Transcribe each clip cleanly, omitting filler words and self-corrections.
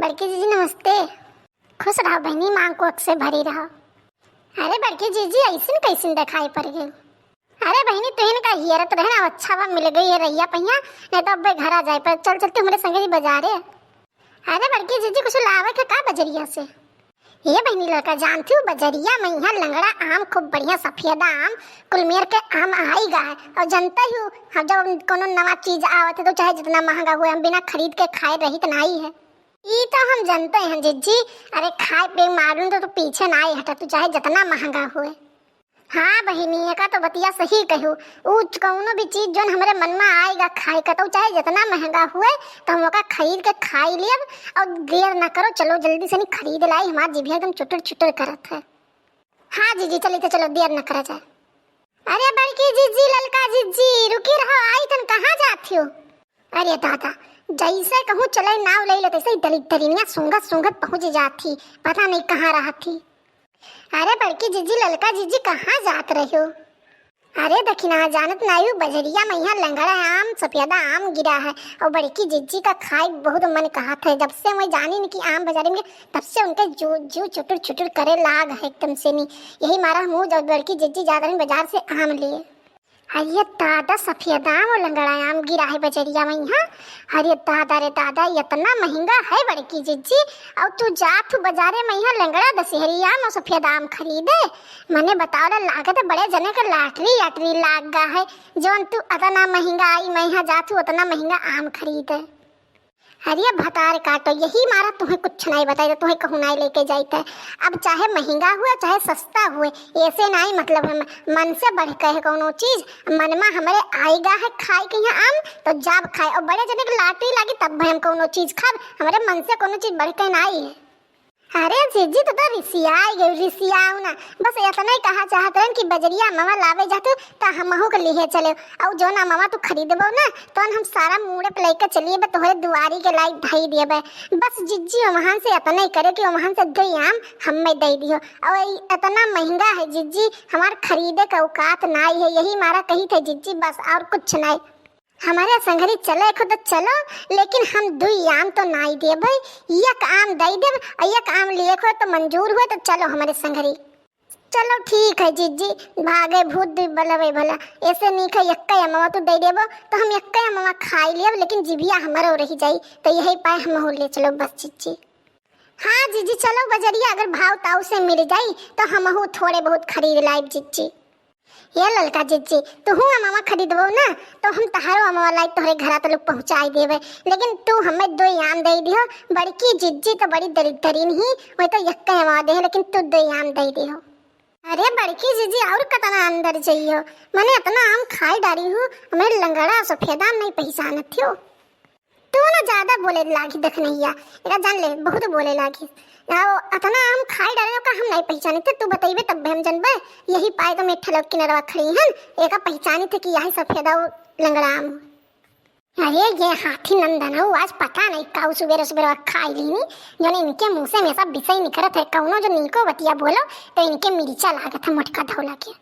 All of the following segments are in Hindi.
बड़की जीजी नमस्ते। खुश रहो बहनी, मांग को अक्सर भरी रहो। अरे बड़की जीजी ऐसी कैसे दिखाई पड़ गई? अरे बहनी तुहन का हियरत रहना अच्छा बा मिल गई है रैया पहिया, नहीं तो अब घर आ जाए पर चल चल तू मेरे संगे बाजार है। अरे बड़की जीजी कुछ लावे के का बजरिया से? ये बहनी लड़का जानती हूँ बजरिया में यहाँ लंगड़ा आम खूब बढ़िया सफेदा आम कुलमेर के आम आएगा है। और जनता ही हम जब कोनो नवा चीज आवत है तो चाहे जितना महंगा हुए हम बिना खरीद के खाए रही तो नहीं है। ये तो हम जानते हैं जीजी। अरे खाए पे मालूम तो पीछे ना आई हटा, तू चाहे जितना महंगा हुए। हाँ बहिनी का तो बतिया सही कहू। ऊ कौनो भी चीज जो हमारे मन में आएगा खाए का तो चाहे जितना महंगा हुए तो हम ओका खरीद के खाई लियब। और देर ना करो, चलो जल्दी से नहीं खरीद लाई, हमारी जीभ एकदम चुटर चुटर करत है। हाँ जीजी चली तो चलो, देर न करा जाए। अरे बड़की जीजी ललका जीजी रुकी रहो, आई तुम कहाँ जाती हो? अरे दादा जैसे कहूँ चले नाव ले लेते सही दली दलिनिया सूंघत सूंघत पहुँच जाती, पता नहीं कहाँ रहा थी। अरे बड़की जीजी ललका जीजी कहाँ जात रही हो? अरे दखिना जानत नहीं हूँ बजरिया में यहाँ लंगड़ा आम सफेदा आम गिरा है और बड़की जीजी का खाए बहुत मन कहा था। जब से मैं जानी नहीं कि आम बाजारे में तब से उनके जो चुटुर चुटुर करे लाग है एकदम से नहीं। यही मारा मुँह जब बड़की जीजी जा रही बाजार से आम लिए। अरे दादा सफेदा आम और लंगड़ा आम गिरा है बजरिया में यहाँ। अरे दादा रे दादा इतना महंगा है बड़की जीजी। और तू जा तू बाजारे में यहाँ लंगड़ा दशहरी आम और सफेद आम खरीदे। मैंने बताओ ना लागत बड़े जने का लाटरी लाटरी लाग गा है जो तू इतना महंगा आई मैं यहाँ जा तू उतना महंगा आम खरीदे। अरे भतार काटो, यही मारा तुम्हें कुछ नहीं बताई तुम्हें कहूँ नहीं लेके जाते। अब चाहे महंगा हुए चाहे सस्ता हुए ऐसे नहीं मतलब हम मन से बढ़ के है कोनो चीज मन में हमारे आएगा है खाए के यहाँ आम तो जब खाए और बड़े जने की लाटरी लागी तब हम कोनो चीज खाब, हमारे मन से कोनो चीज बढ़ के नहीं है। अरे जीजी तो रिसिया रिसियाऊ ना, बस इतना ही कहा चाहत रहे कि बजरिया मामा लावे जातू तो हमहू के लिए चले और जो ना मामा तू खरीदबो ना तो हम सारा मूड़े पे लेकर चलिए तोहरे दुआरी के लाइक ढाई दिए बस जीजी वहाँ से इतना ही करे कि वहाँ से गई आम हमें दे दियो। और इतना महंगा है जीजी हमारे खरीदे का औकात नहीं है, यही मारा कही थे जीजी बस और कुछ नहीं। हमारे संगरी चले खुद चलो लेकिन हम दुई आम तो नहीं दे भाई, एक आम दे दे और एक आम लिए खो तो मंजूर हुए तो चलो हमारे संगरी। चलो ठीक है जीजी भागे भूत दुई बलवे भला ऐसे नहीं खा यक्का मामा तो दे देबो तो हम यक्का मामा खाई लिया लेकिन जिभिया हमारो रही जाई तो यही पाए हम ले चलो बस जीजी। हाँ जीजी चलो बजरिया अगर भाव ताव से मिल जाई तो हम थोड़े बहुत खरीद लाइब जीजी। ये ललका जीजी तू मामा खरीदबो ना तो हम तहारो मामा लाई तोहरे घर तक पहुँचाई देवे लेकिन तू हमें दो आम दे दियो। बड़की जीजी तो बड़ी दरिद्रीन ही वही तो यक्का मामा दे लेकिन तू दो आम दे दियो। अरे बड़की जीजी और कतना अंदर जाइयो, मैंने इतना आम खाई डाली हूँ हमें लंगड़ा सफेद आम नहीं पहचानत हो। तू ना ज्यादा बोले लागी देख नहीं जान ले बहुत बोले लागी इतना आम खाई डाले का हम नहीं पहचाने थे, तू बताइबे तब हम जनबे। यही पाए तो मेठे लोग किनारा खड़ी हैं एक पहचानी थे कि यही सफेदा लंगड़ा आम। अरे ये हाथी नंदन हो आज पता नहीं काऊ सुबेरे सुबेरे खाई लीनी जो इनके मुंह से हमेशा विषय निकलत है कौनो जो नीको बतिया बोलो तो इनके मिर्चा लागत है मोटका धौला के।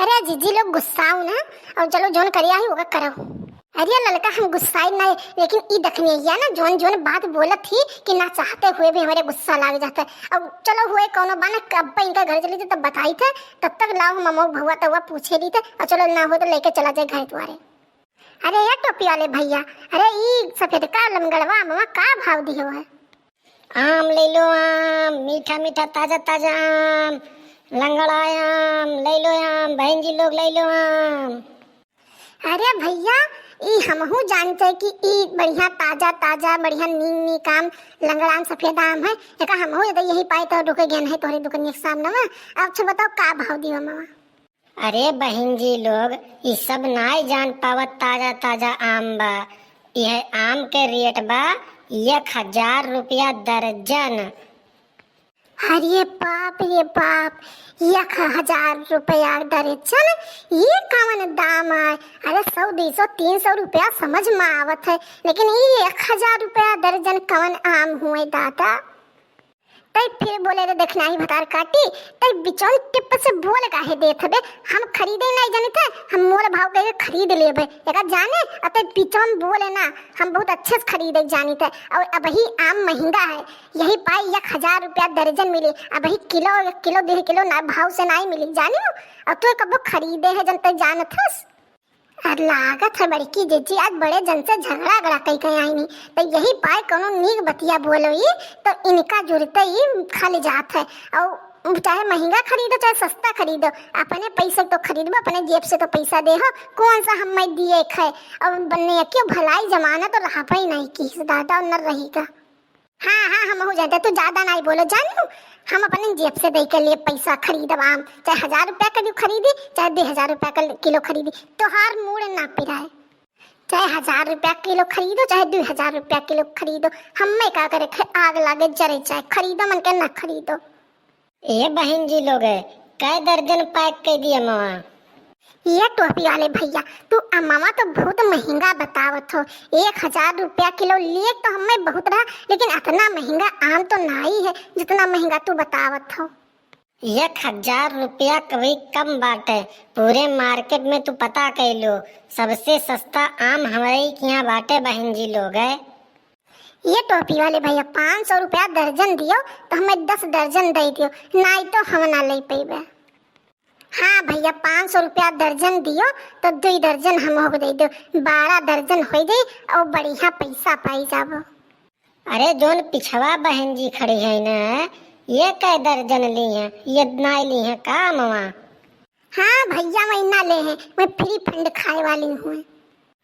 अरे जीजी लोग गुस्साओ ना और चलो जोन करिया ही होगा करो। अरे लड़का हम गुस्साई नहीं लेकिन ई दखने या ना जोन जोन बात बोलत थी कि ना चाहते हुए भी हमारे गुस्सा लाग जाता है। अब चलो हुए कोनो बाना कब इनका घर चली थी तब बताई थे तब तक लाओ ममो भगवा तो पूछे ली थे और चलो ना हो तो लेके चला जाए घर तुम्हारे। अरे यार टोपी वाले भैया अरे ई सफेद का लंगड़वा मामा का भाव दियो है? आम ले लो आम मीठा मीठा ताजा ताजा आम लंगड़ा आम ले लो आम बहन जी लोग ले लो आम। अरे भैया ई हमहू जानते कि ई बढ़िया ताजा ताजा बढ़िया नी काम लंगड़ा सफेद आम है एक हमहू तो यही पाए तो रुके गए है तोहरे दुकान के सामने में। अब अच्छा बताओ का भाव दियो मामा? अरे बहन जी लोग ये सब नहीं जान पावत ताजा ताजा आम बा। यह आम के रेट बा 1000 रुपया दर्जन। अरे बाप 1000 रुपया दर्जन ये कौन दाम है? अरे 100 200 300 रुपया समझ में आवत है लेकिन ये 1000 रुपया दर्जन कौन आम हुए दादा? तई फिर बोले रे देखना ही भतार काटी तई बिचौल टिप से बोल काहे देत हबे हम खरीदे नहीं जाने थे हम मोल भाव के खरीद लेबे एका जाने अते बिचौल बोले ना हम बहुत अच्छे से खरीदे जानी थे और अब ही आम महंगा है यही पाई 1000 रुपया दर्जन मिली अब ही किलो 1.5 किलो ना भाव से नहीं मिली जानी और तू कब खरीदे है जनते जानत हस और लागत है बड़की जीजी आज बड़े जन से झगड़ा गड़ा कहीं आई नहीं तो यही पाए कोनो नीक बतिया बोलो ये तो इनका जुड़ते ही खाली जात है और चाहे महंगा खरीदो चाहे सस्ता खरीदो अपने पैसे तो खरीदो अपने जेब से तो पैसा दे हो कौन सा हम मैं दिए खाए और बनने क्यों भलाई जमाना तो रहा ही नहीं की दादा न रहेगा। हाँ हम हो जाते तू ज्यादा नहीं बोलो जानू हम अपने जेब से दे के लिए पैसा खरीदब आम चाहे 1000 रुपया का खरीदी चाहे 2000 रुपया का किलो खरीदी तो हार मूड ना पिराए चाहे 1000 रुपया किलो खरीदो चाहे 2000 रुपया किलो खरीदो हमें क्या करे आग लागे जरे चाहे खरीदो मन के ना खरीदो। ये बहन जी लोग कै दर्जन पैक कर दिया मामा। ये टोपी वाले भैया तू मामा तो बहुत महंगा बतावत हो 1000 रुपया किलो लिए तो हमें बहुत रहा लेकिन इतना महंगा आम तो नहीं है जितना महंगा तू बतावत हो। 1000 रुपया कभी कम बाटे पूरे मार्केट में तू पता कर लो सबसे सस्ता आम हमारे यहाँ बाटे बहन जी लोग है। ये टोपी वाले भैया 500 रुपया दर्जन दियो तो हमें 10 दर्जन दे दियो नहीं तो हम ना ले पेबे। हाँ भैया 500 रुपया दर्जन दियो तो 2 दर्जन हम हो दे दो 12 दर्जन हो गई और बढ़िया पैसा पाई जाबो। अरे जोन पिछवा बहन जी खड़ी है ना ये कै दर्जन ली है ये ना ली है का मामा। हाँ भैया मैं ना ले है मैं फ्री फंड खाए वाली हूँ।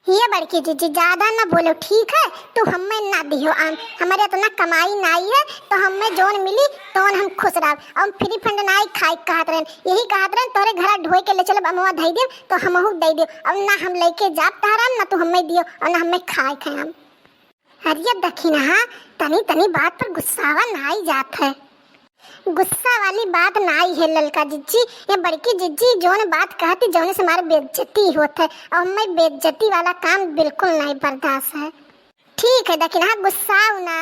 ये बड़की जीजी ज्यादा ना बोलो ठीक है तो हमें ना दियो आम हमारे इतना कमाई नहीं है तो हमें जोन मिली तो हम खुश रह और फ्री फंड नहीं खाए कहत रहन यही कहत रहन तोरे घर ढोए के ले चलो अमवा दे दे तो हमहू दे दियो और ना हम लेके जाब तहराम ना तो हमें दियो और ना हमें खाए हम। अरे देखी ना तनी तनी बात पर गुस्सावा नहीं जात है गुस्सा वाली बात नहीं है ललका जिज्जी ये बड़की जिज्जी जोन बात कहती जोने से हमारी बेइज्जती होता है और मैं बेइज्जती वाला काम बिल्कुल नहीं बर्दाश्त है। ठीक है लेकिन हाँ गुस्सा ना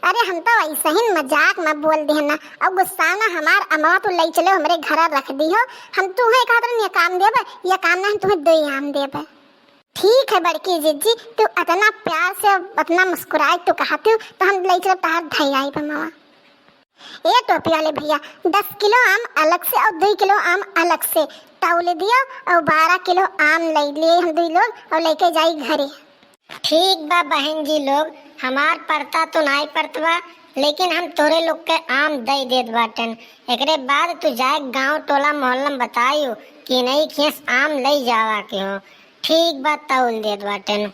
अरे हम तो ऐसे ही मजाक में बोल दे ना और गुस्सा ना हमार अम्मा तो ले चलो हमारे घर रख दी हो हम तुम्हें कहा ये काम देबे ये काम ना हम तुम्हें 2 आम देबे। ठीक है बड़की जिज्जी तू इतना प्यार से इतना मुस्कुराए तो कहती हूँ तो हम ले चलो तहार धई आई मामा। ये टोपी वाले भैया 10 किलो आम अलग से और 2 किलो आम अलग से तौल दियो और 12 किलो आम ले लिए हम 2 लोग और लेके जाई घरे। ठीक बा बहन जी लोग हमार पड़ता तो नहीं पड़तवा लेकिन हम तोरे लोग के आम दे देत बाटन एकरे बाद तू जाए गांव टोला मोहल्ला में बताइयो कि नहीं खेस आम ले जावा के हो ठीक बा तौल देत बाटन।